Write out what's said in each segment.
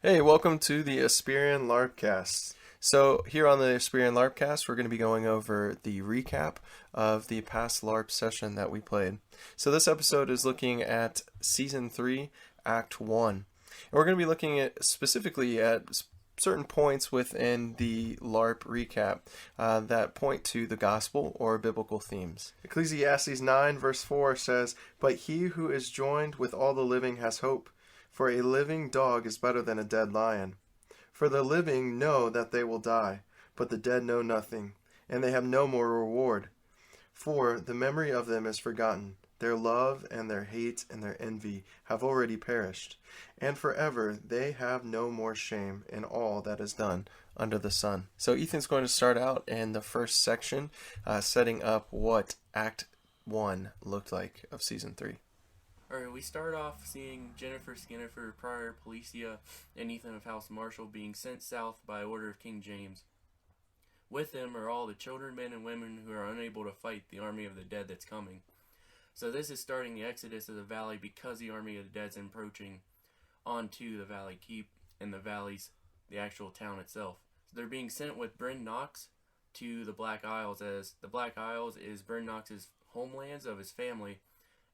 Hey, welcome to the Aspirian LARP cast. So, here on the Aspirian LARP cast, we're going to be going over the recap of the past LARP session that we played. So, this episode is looking at Season 3, Act 1. And we're going to be looking at specifically at certain points within the LARP recap that point to the gospel or biblical themes. Ecclesiastes 9, verse 4 says, "But he who is joined with all the living has hope. For a living dog is better than a dead lion. For the living know that they will die, but the dead know nothing, and they have no more reward. For the memory of them is forgotten. Their love and their hate and their envy have already perished, and forever they have no more shame in all that is done under the sun." So Ethan's going to start out in the first section, setting up what Act 1 looked like of Season 3. Alright, we start off seeing Jennifer Skinnifer, Prior Policia, and Ethan of House Marshall being sent south by order of King James. With them are all the children, men, and women who are unable to fight the army of the dead that's coming. So this is starting the exodus of the valley because the army of the dead's approaching onto the valley keep and the valley's the actual town itself. So they're being sent with Bryn Knox to the Black Isles, as the Black Isles is Bryn Knox's homelands of his family.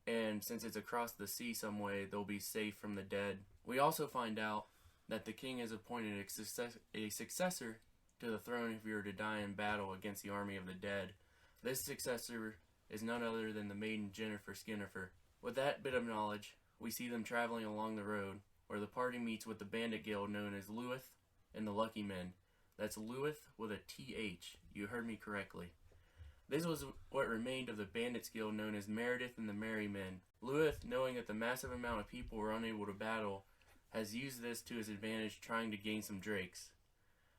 And since it's across the sea some way, they'll be safe from the dead. We also find out that the king has appointed a successor to the throne if he were to die in battle against the army of the dead. This successor is none other than the maiden Jennifer Skinnifer. With that bit of knowledge, we see them traveling along the road, where the party meets with the bandit guild known as Lewith and the Lucky Men. That's Lewith with a TH. You heard me correctly. This was what remained of the bandits guild known as Meredith and the Merry Men. Lewith, knowing that the massive amount of people were unable to battle, has used this to his advantage, trying to gain some drakes.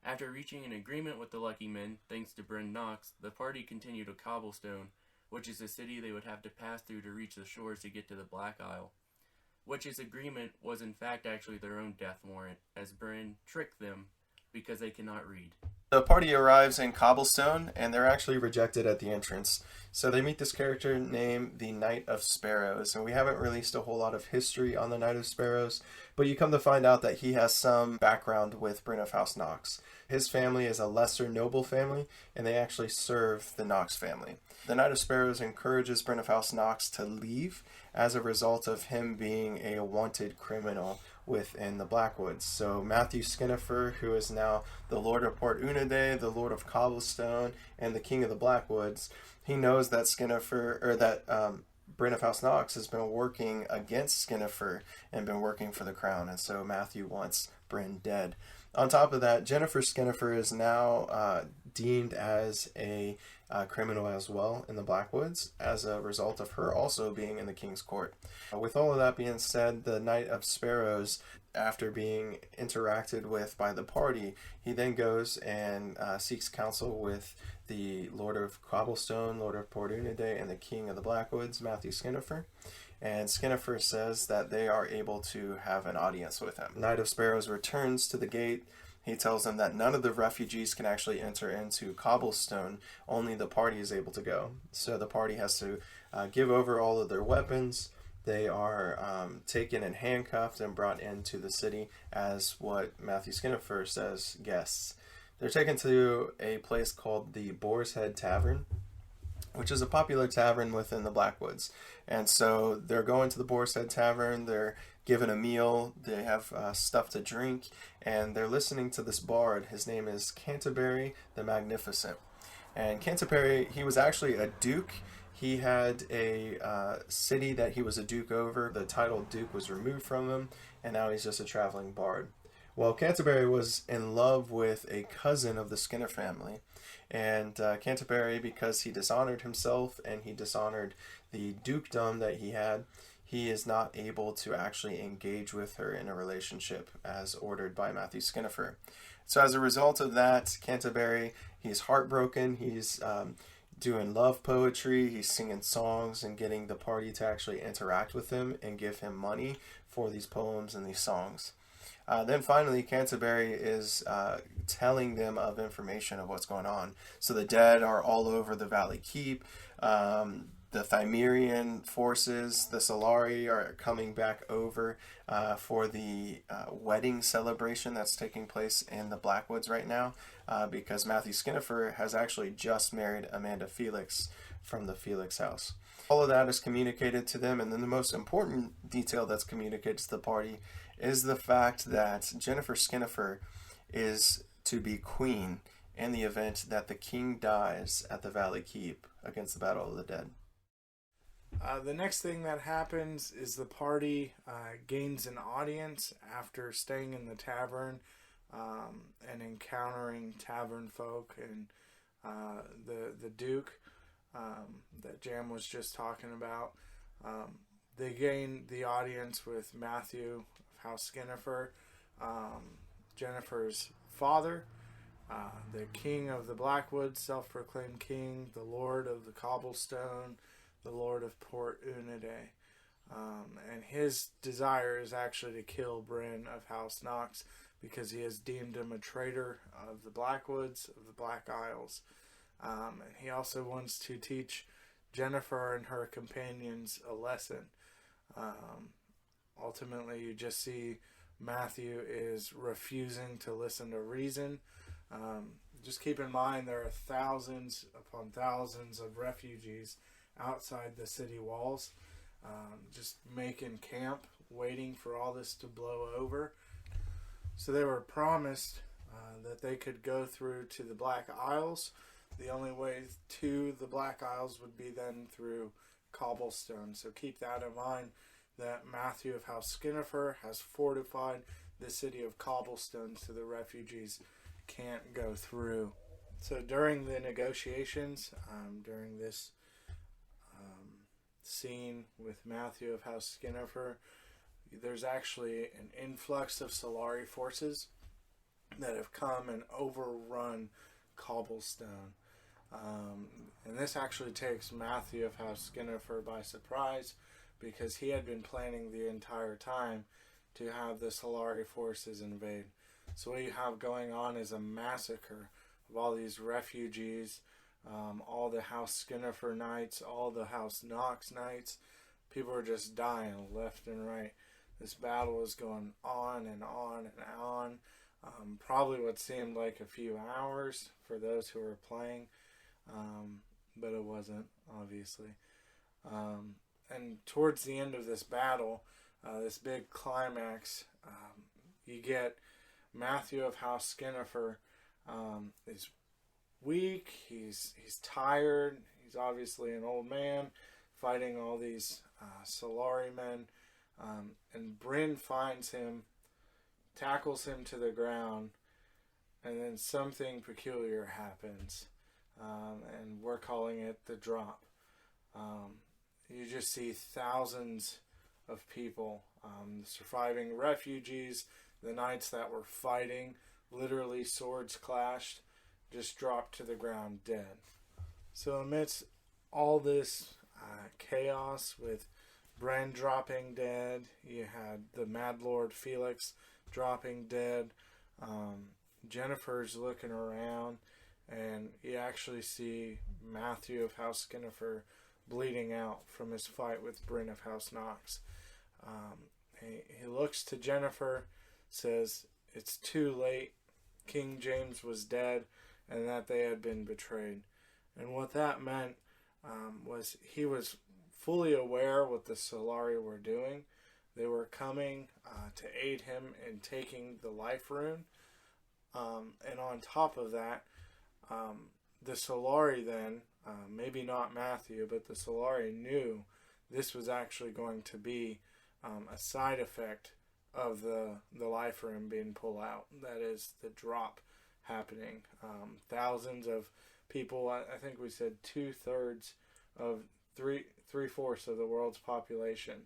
After reaching an agreement with the Lucky Men, thanks to Bryn Knox, the party continued to Cobblestone, which is the city they would have to pass through to reach the shores to get to the Black Isle. Which's agreement was in fact actually their own death warrant, as Bryn tricked them because they cannot read. The party arrives in Cobblestone, and they're actually rejected at the entrance. So they meet this character named the Knight of Sparrows, and we haven't released a whole lot of history on the Knight of Sparrows, but you come to find out that he has some background with Bryn of House Knox. His family is a lesser noble family, and they actually serve the Knox family. The Knight of Sparrows encourages Bryn of House Knox to leave as a result of him being a wanted criminal within the Blackwoods. So Matthew Skinnifer, who is now the Lord of Port Unaday, the Lord of Cobblestone, and the King of the Blackwoods, he knows that Bryn of House Knox has been working against Skinnifer and been working for the crown, and so Matthew wants Bryn dead. On top of that, Jennifer Skinnifer is now deemed as a criminal as well in the Blackwoods as a result of her also being in the King's Court. With all of that being said, the Knight of Sparrows, after being interacted with by the party, he then goes and seeks counsel with the Lord of Cobblestone, Lord of Port Unaday, and the King of the Blackwoods, Matthew Skinnifer. And Skinnifer says that they are able to have an audience with him. Knight of Sparrows returns to the gate. He tells them that none of the refugees can actually enter into Cobblestone, only the party is able to go. So the party has to give over all of their weapons. They are taken and handcuffed and brought into the city as what Matthew Skinnifer says, guests. They're taken to a place called the Boar's Head Tavern, which is a popular tavern within the Blackwoods. And so they're going to the Boar's Head Tavern, they're given a meal, they have stuff to drink, and they're listening to this bard. His name is Canterbury the Magnificent. And Canterbury, he was actually a duke. He had a city that he was a duke over. The title duke was removed from him, and now he's just a traveling bard. Well, Canterbury was in love with a cousin of the Skinner family, and Canterbury, because he dishonored himself and he dishonored the dukedom that he is not able to actually engage with her in a relationship as ordered by Matthew Skinnifer. So as a result of that, Canterbury, he's heartbroken, he's doing love poetry, he's singing songs and getting the party to actually interact with him and give him money for these poems and these songs. Then finally, Canterbury is telling them of information of what's going on. So the dead are all over the Valley Keep. the Thymerian forces, the Solari, are coming back over for the wedding celebration that's taking place in the Blackwoods right now, because Matthew Skinnifer has actually just married Amanda Felix from the Felix house. All of that is communicated to them, and then the most important detail that's communicated to the party is the fact that Jennifer Skinnifer is to be queen in the event that the king dies at the Valley Keep against the Battle of the Dead. The next thing that happens is the party gains an audience after staying in the tavern and encountering tavern folk and the Duke that Jam was just talking about. They gain the audience with Matthew of House Skinnifer, Jennifer's father, the king of the Blackwoods, self-proclaimed king, the lord of the Cobblestone, the lord of Port Unide. And his desire is actually to kill Bryn of House Knox because he has deemed him a traitor of the Blackwoods, of the Black Isles. And he also wants to teach Jennifer and her companions a lesson. Ultimately, you just see Matthew is refusing to listen to reason. Just keep in mind there are thousands upon thousands of refugees outside the city walls, just making camp, waiting for all this to blow over. So they were promised that they could go through to the Black Isles. The only way to the Black Isles would be then through Cobblestone. So keep that in mind, that Matthew of House Skinnifer has fortified the city of Cobblestone so the refugees can't go through. So during the negotiations, during this scene with Matthew of House Skinnifer, there's actually an influx of Solari forces that have come and overrun Cobblestone. And this actually takes Matthew of House Skinnifer by surprise, because he had been planning the entire time to have the Solari forces invade. So what you have going on is a massacre of all these refugees, all the House Skinnifer knights, all the House Knox knights. People are just dying left and right. This battle is going on and on and on. Probably what seemed like a few hours for those who were playing, but it wasn't, obviously. And towards the end of this battle, this big climax, you get Matthew of House Skinnifer is weak, he's tired, he's obviously an old man fighting all these Solari men, and Bryn finds him, tackles him to the ground, and then something peculiar happens, and we're calling it the drop. You just see thousands of people, the surviving refugees, the knights that were fighting, literally swords clashed, just dropped to the ground dead. So amidst all this chaos with Bran dropping dead, you had the Mad Lord Felix dropping dead, Jennifer's looking around, and you actually see Matthew of House Skinnifer bleeding out from his fight with Bryn of House Knox. He looks to Jennifer, says it's too late, King James was dead, and that they had been betrayed. And what that meant was he was fully aware what the Solari were doing. They were coming to aid him in taking the life rune. And on top of that, the Solari then, maybe not Matthew, but the Solari knew this was actually going to be a side effect of the life rune being pulled out. That is the drop happening. Thousands of people, I think we said 2/3 of 3/4 of the world's population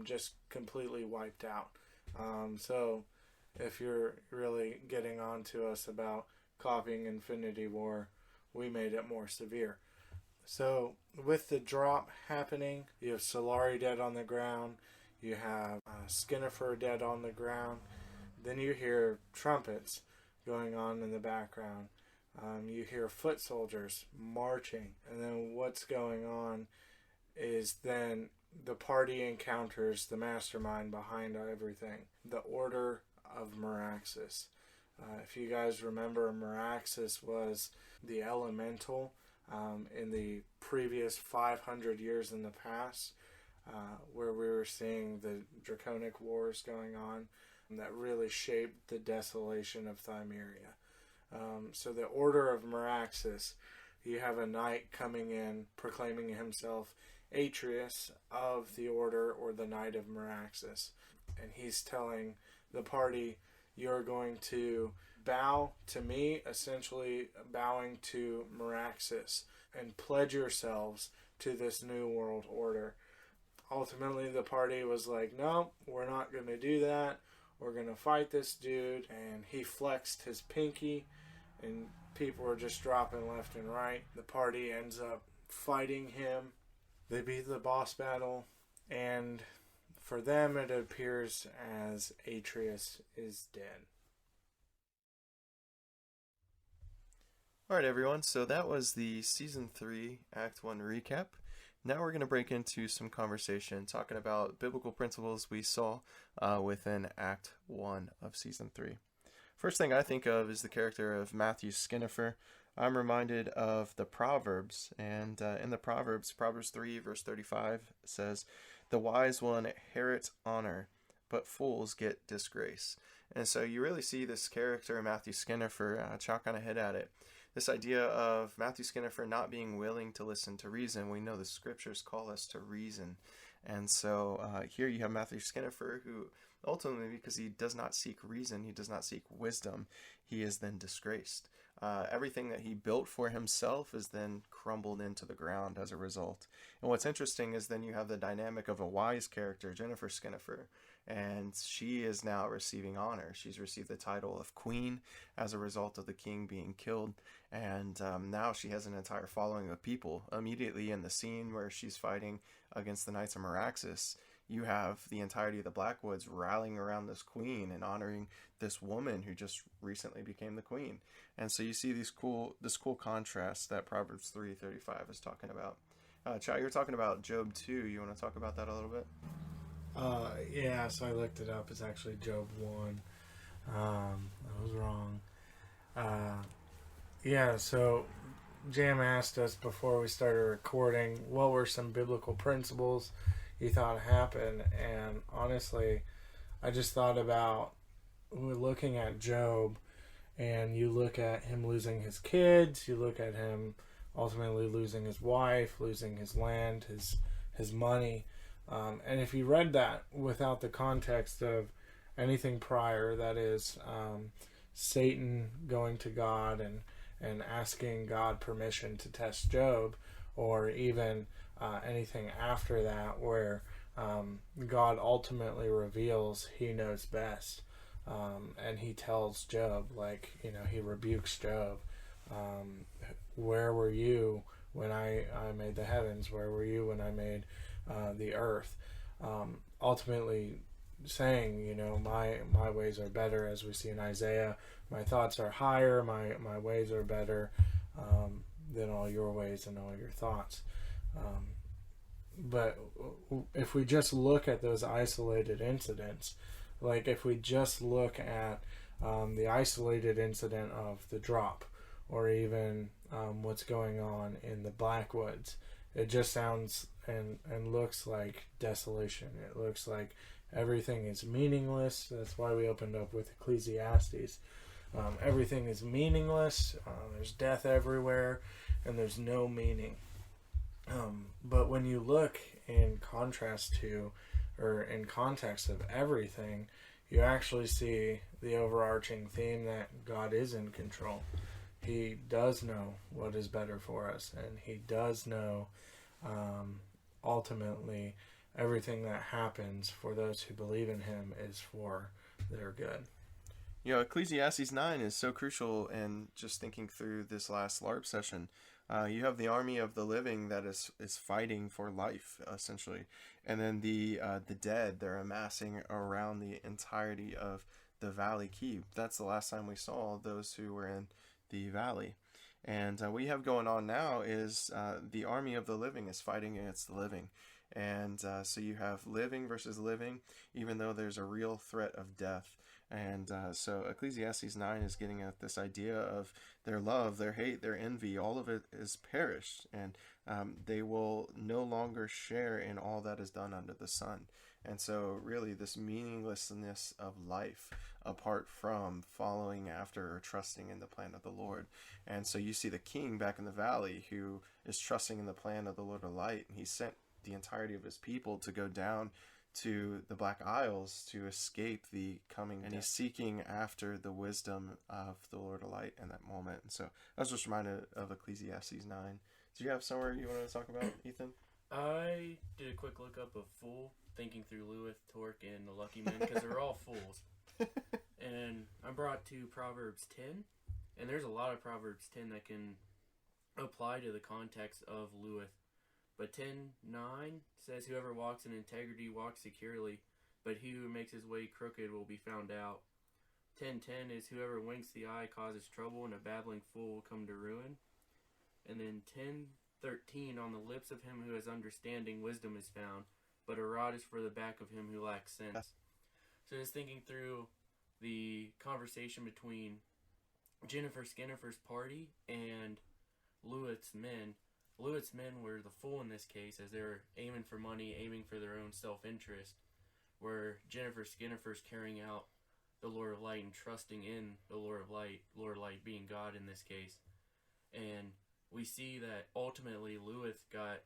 just completely wiped out. So if you're really getting on to us about copying Infinity War, we made it more severe. So with the drop happening, you have Solari dead on the ground, you have Skinnifer dead on the ground, then you hear trumpets going on in the background, you hear foot soldiers marching, and then what's going on is then the party encounters the mastermind behind everything, the Order of Meraxes. If you guys remember, Meraxes was the elemental in the previous 500 years in the past, where we were seeing the draconic wars going on that really shaped the desolation of Thymeria. So the Order of Meraxes, you have a knight coming in proclaiming himself Atreus of the Order, or the Knight of Meraxes. And he's telling the party, you're going to bow to me, essentially bowing to Meraxes, and pledge yourselves to this new world order. Ultimately, the party was like, no, we're not going to do that. We're going to fight this dude. And he flexed his pinky, and people were just dropping left and right. The party ends up fighting him. They beat the boss battle, and for them it appears as Atreus is dead. Alright everyone, so that was the Season 3 Act 1 recap. Now we're going to break into some conversation talking about biblical principles we saw within Act 1 of Season 3. First thing I think of is the character of Matthew Skinnifer. I'm reminded of the Proverbs, and in the Proverbs 3 verse 35 says, "The wise one inherit honor, but fools get disgrace." And so you really see this character, Matthew Skinnifer, chalk on a hit at it. This idea of Matthew Skinnifer not being willing to listen to reason. We know the scriptures call us to reason. And so here you have Matthew Skinnifer, who ultimately, because he does not seek reason, he does not seek wisdom, he is then disgraced. Everything that he built for himself is then crumbled into the ground as a result. And what's interesting is then you have the dynamic of a wise character, Jennifer Skinnifer, and she is now receiving honor. She's received the title of queen as a result of the king being killed, and now she has an entire following of people. Immediately in the scene where she's fighting against the Knights of Meraxes, you have the entirety of the Blackwoods rallying around this queen and honoring this woman who just recently became the queen. And so you see this cool contrast that Proverbs 3:35 is talking about. Chad, you're talking about Job 2. You want to talk about that a little bit? Yeah, so I looked it up. It's actually Job 1. I was wrong. Yeah, so Jam asked us before we started recording, what were some biblical principles you thought happened? And honestly, I just thought about, we're looking at Job, and you look at him losing his kids, you look at him ultimately losing his wife, losing his land, his money. And if you read that without the context of anything prior, that is Satan going to God and asking God permission to test Job, or even anything after that where God ultimately reveals he knows best, and he tells Job, he rebukes Job, where were you when I made the heavens? Where were you when I made the earth? Ultimately saying, my ways are better, as we see in Isaiah. My thoughts are higher, my ways are better than all your ways and all your thoughts. But if we just look at those isolated incidents, like if we just look at the isolated incident of the drop, or even what's going on in the Blackwoods, it just sounds and looks like desolation. It looks like everything is meaningless. That's why we opened up with Ecclesiastes. Everything is meaningless. There's death everywhere, and there's no meaning. But when you look in contrast to, or in context of everything, you actually see the overarching theme that God is in control. He does know what is better for us, and he does know ultimately everything that happens for those who believe in him is for their good. Ecclesiastes 9 is so crucial in just thinking through this last LARP session. You have the army of the living that is fighting for life, essentially. And then the dead, they're amassing around the entirety of the valley keep. That's the last time we saw those who were in the valley. And what you have going on now is the army of the living is fighting against the living. And so you have living versus living, even though there's a real threat of death. And so Ecclesiastes 9 is getting at this idea of their love, their hate, their envy, all of it is perished. And they will no longer share in all that is done under the sun. And so really this meaninglessness of life apart from following after or trusting in the plan of the Lord. And so you see the king back in the valley who is trusting in the plan of the Lord of light. And he sent the entirety of his people to go down to the Black Isles to escape the coming, and he's seeking after the wisdom of the Lord of Light in that moment. And so I was just reminded of Ecclesiastes 9. Do you have somewhere you want to talk about, Ethan? I did a quick look up of Fool, thinking through Lewis, Torque, and the Lucky Men, because they're all fools. And I brought to Proverbs 10, and there's a lot of Proverbs 10 that can apply to the context of Lewis. But 10:9 says, "Whoever walks in integrity walks securely, but he who makes his way crooked will be found out." 10:10 is, "Whoever winks the eye causes trouble, and a babbling fool will come to ruin." And then 10:13, "On the lips of him who has understanding wisdom is found, but a rod is for the back of him who lacks sense." So just thinking through the conversation between Jennifer Skinnifer's party and Lewitt's men. Lewitt's men were the fool in this case, as they were aiming for money, aiming for their own self-interest, where Jennifer Skinnifer's carrying out the Lord of Light and trusting in the Lord of Light being God in this case. And we see that ultimately Lewis got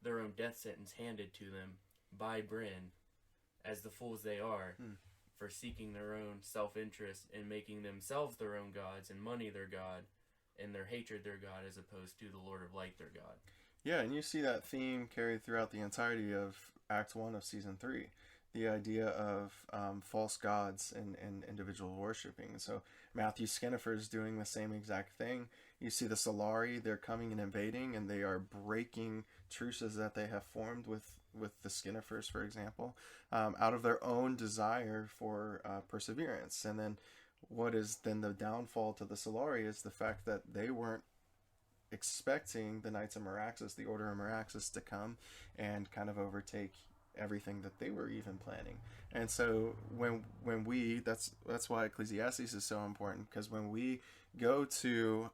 their own death sentence handed to them by Bryn, as the fools they are, for seeking their own self-interest and making themselves their own gods and money their God, and their hatred their God, as opposed to the Lord of Light their God. Yeah, and you see that theme carried throughout the entirety of Act 1 of Season 3. The idea of false gods and individual worshiping. And so Matthew Skinnifer is doing the same exact thing. You see the Solari, they're coming and invading, and they are breaking truces that they have formed with the Skinnifers, for example, out of their own desire for perseverance. And then what is then the downfall to the Solari is the fact that they weren't expecting the Knights of Meraxus, the Order of Meraxus, to come and kind of overtake everything that they were even planning. And so when we, that's why Ecclesiastes is so important, because when we go to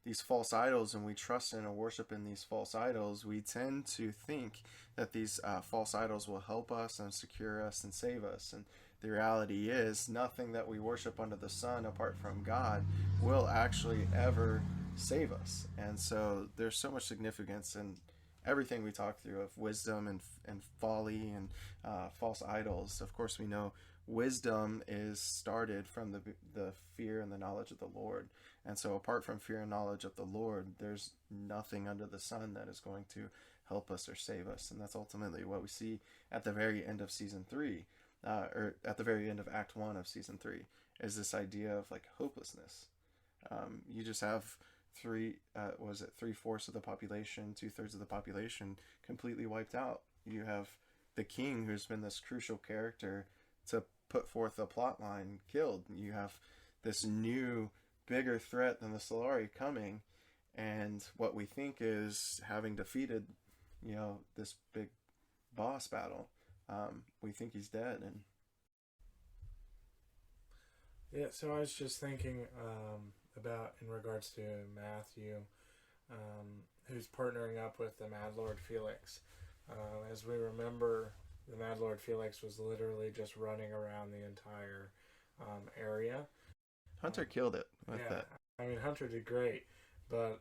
these false idols and we trust in and worship in these false idols, we tend to think that these false idols will help us and secure us and save us. And the reality is nothing that we worship under the sun apart from God will actually ever save us. And so there's so much significance in everything we talk through of wisdom and folly and false idols. Of course, we know wisdom is started from the fear and the knowledge of the Lord. And so apart from fear and knowledge of the Lord, there's nothing under the sun that is going to help us or save us. And that's ultimately what we see at the very end of Season 3. Or at the very end of Act 1 of Season 3, is this idea of like hopelessness. You just have 3/4 of the population, 2/3 of the population completely wiped out. You have the king, who's been this crucial character to put forth the plot line, killed. You have this new, bigger threat than the Solari coming, and what we think is having defeated, this big boss battle. We think he's dead. And yeah, so I was just thinking about in regards to Matthew, who's partnering up with the Mad Lord Felix. As we remember, the Mad Lord Felix was literally just running around the entire area. Hunter killed it with that. I mean, Hunter did great, but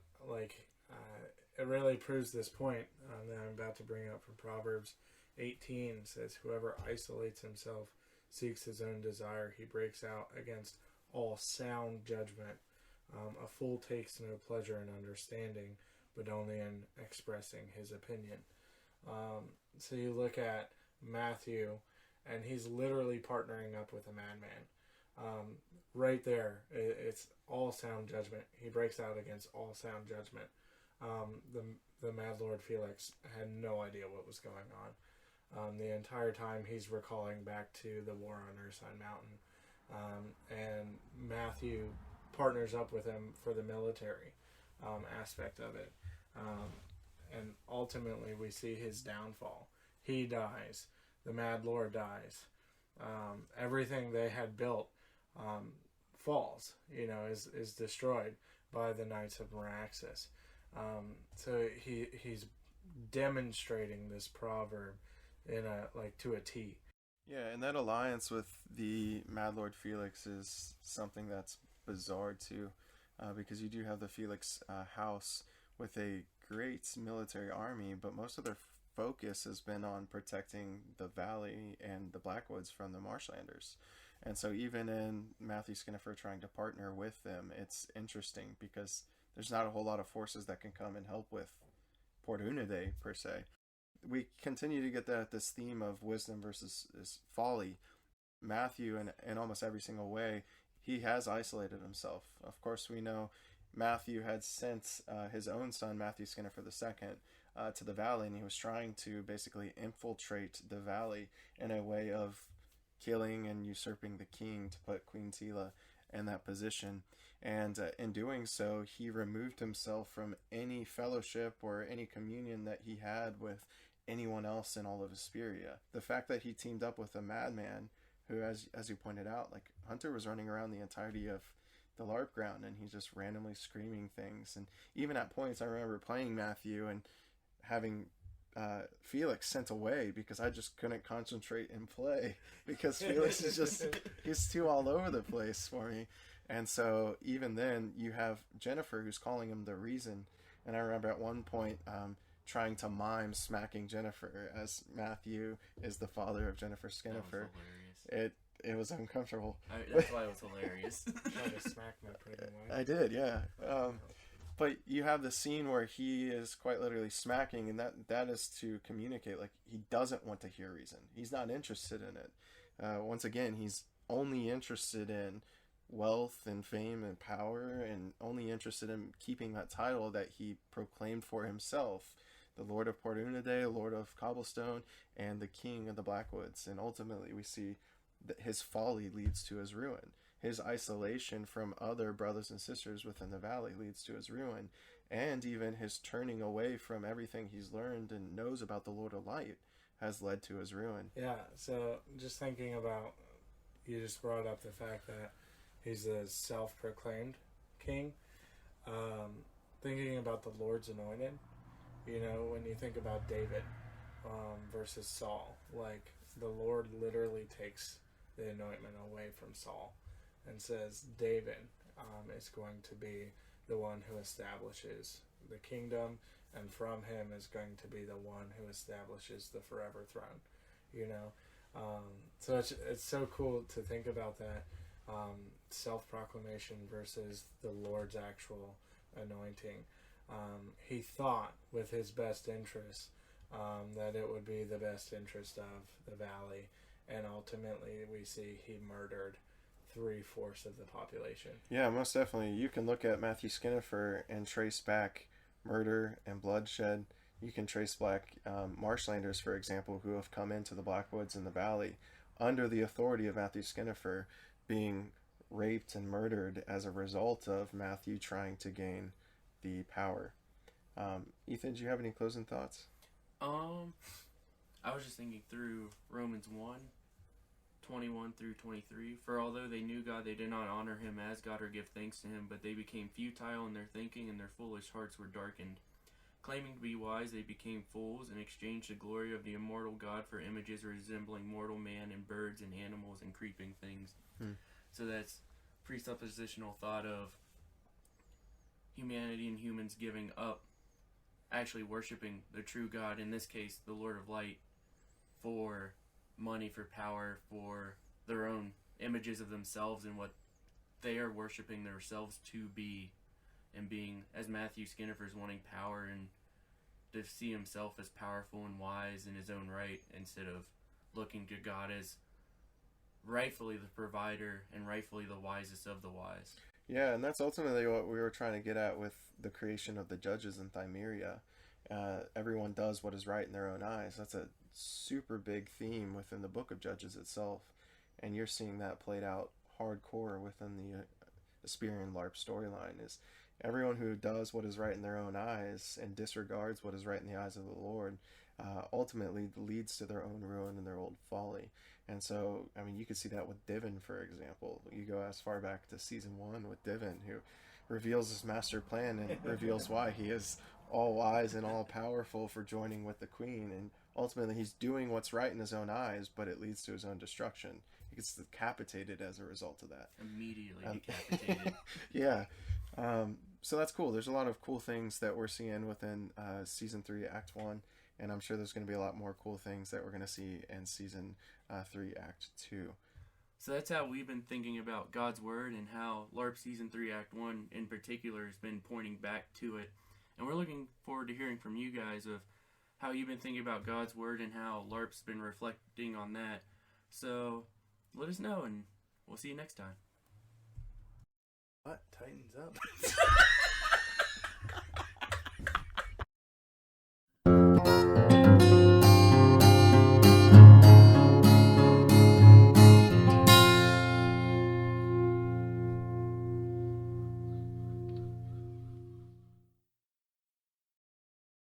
it really proves this point that I'm about to bring up from Proverbs 18. Says, "Whoever isolates himself seeks his own desire. He breaks out against all sound judgment. A fool takes no pleasure in understanding, but only in expressing his opinion." So you look at Matthew, and he's literally partnering up with a madman. Right there, it's all sound judgment. He breaks out against all sound judgment. The Mad Lord Felix had no idea what was going on. The entire time he's recalling back to the war on Ursine Mountain. And Matthew partners up with him for the military. aspect of it. And ultimately, we see his downfall. He dies. The Mad Lord dies. Everything they had built falls, is destroyed by the Knights of Meraxes. So he's demonstrating this proverb to a T. Yeah, and that alliance with the Mad Lord Felix is something that's bizarre too, because you do have the Felix house with a great military army, but most of their focus has been on protecting the valley and the Blackwoods from the Marshlanders. And so even in Matthew Skinnifer trying to partner with them, it's interesting because there's not a whole lot of forces that can come and help with Port Unide per se. We continue to get this theme of wisdom versus folly. Matthew, in almost every single way, he has isolated himself. Of course, we know Matthew had sent his own son, Matthew Skinnifer II, to the valley, and he was trying to basically infiltrate the valley in a way of killing and usurping the king to put Queen Tila in that position. And in doing so, he removed himself from any fellowship or any communion that he had with anyone else in all of Asperia. The fact that he teamed up with a madman who, as you pointed out, like Hunter was running around the entirety of the LARP ground and he's just randomly screaming things. And even at points, I remember playing Matthew and having Felix sent away because I just couldn't concentrate and play because Felix is he's too all over the place for me. And so even then you have Jennifer who's calling him the reason. And I remember at one point trying to mime smacking Jennifer as Matthew is the father of Jennifer Skinnifer. It was uncomfortable. That's why it was hilarious. Tried to smack my pretty wife. I did, yeah. But you have the scene where he is quite literally smacking, and that is to communicate, like, he doesn't want to hear reason. He's not interested in it. Once again, he's only interested in wealth and fame and power, and only interested in keeping that title that he proclaimed for himself. The Lord of Port Unide, Lord of Cobblestone, and the King of the Blackwoods. And ultimately we see that his folly leads to his ruin. His isolation from other brothers and sisters within the valley leads to his ruin. And even his turning away from everything he's learned and knows about the Lord of Light has led to his ruin. Yeah, so just thinking about, you just brought up the fact that he's a self-proclaimed king. Thinking about the Lord's anointed, when you think about David versus Saul, like the Lord literally takes the anointment away from Saul and says David is going to be the one who establishes the kingdom, and from him is going to be the one who establishes the forever throne. So it's so cool to think about that self-proclamation versus the Lord's actual anointing. He thought with his best interest that it would be the best interest of the valley, and ultimately we see he murdered 3/4 of the population. Yeah, most definitely. You can look at Matthew Skinnifer and trace back murder and bloodshed. You can trace back Marshlanders, for example, who have come into the Blackwoods and the valley under the authority of Matthew Skinnifer, being raped and murdered as a result of Matthew trying to gain the power. Ethan, do you have any closing thoughts? I was just thinking through Romans 1:21 through 23. For although they knew God, they did not honor him as God or give thanks to him, but they became futile in their thinking, and their foolish hearts were darkened. Claiming to be wise, they became fools and exchanged the glory of the immortal God for images resembling mortal man and birds and animals and creeping things. So that's presuppositional thought of humanity and humans giving up actually worshiping the true God, in this case the Lord of Light, for money, for power, for their own images of themselves and what they are worshiping themselves to be, and being, as Matthew Skinnifer's, wanting power and to see himself as powerful and wise in his own right, instead of looking to God as rightfully the provider and rightfully the wisest of the wise. Yeah, and that's ultimately what we were trying to get at with the creation of the judges in Thymeria. Everyone does what is right in their own eyes. That's a super big theme within the book of Judges itself, and you're seeing that played out hardcore within Aspirian LARP storyline is everyone who does what is right in their own eyes and disregards what is right in the eyes of the Lord ultimately leads to their own ruin and their old folly. And so, I mean, you could see that with Divin, for example. You go as far back to season 1 with Divin, who reveals his master plan and reveals why he is all wise and all powerful for joining with the queen. And ultimately, he's doing what's right in his own eyes, but it leads to his own destruction. He gets decapitated as a result of that. Immediately decapitated. Yeah. So that's cool. There's a lot of cool things that we're seeing within season 3, Act 1. And I'm sure there's going to be a lot more cool things that we're going to see in season 3, Act 2. So that's how we've been thinking about God's Word, and how LARP Season 3, Act 1 in particular has been pointing back to it. And we're looking forward to hearing from you guys of how you've been thinking about God's Word and how LARP's been reflecting on that. So let us know, and we'll see you next time. What? Tightens up.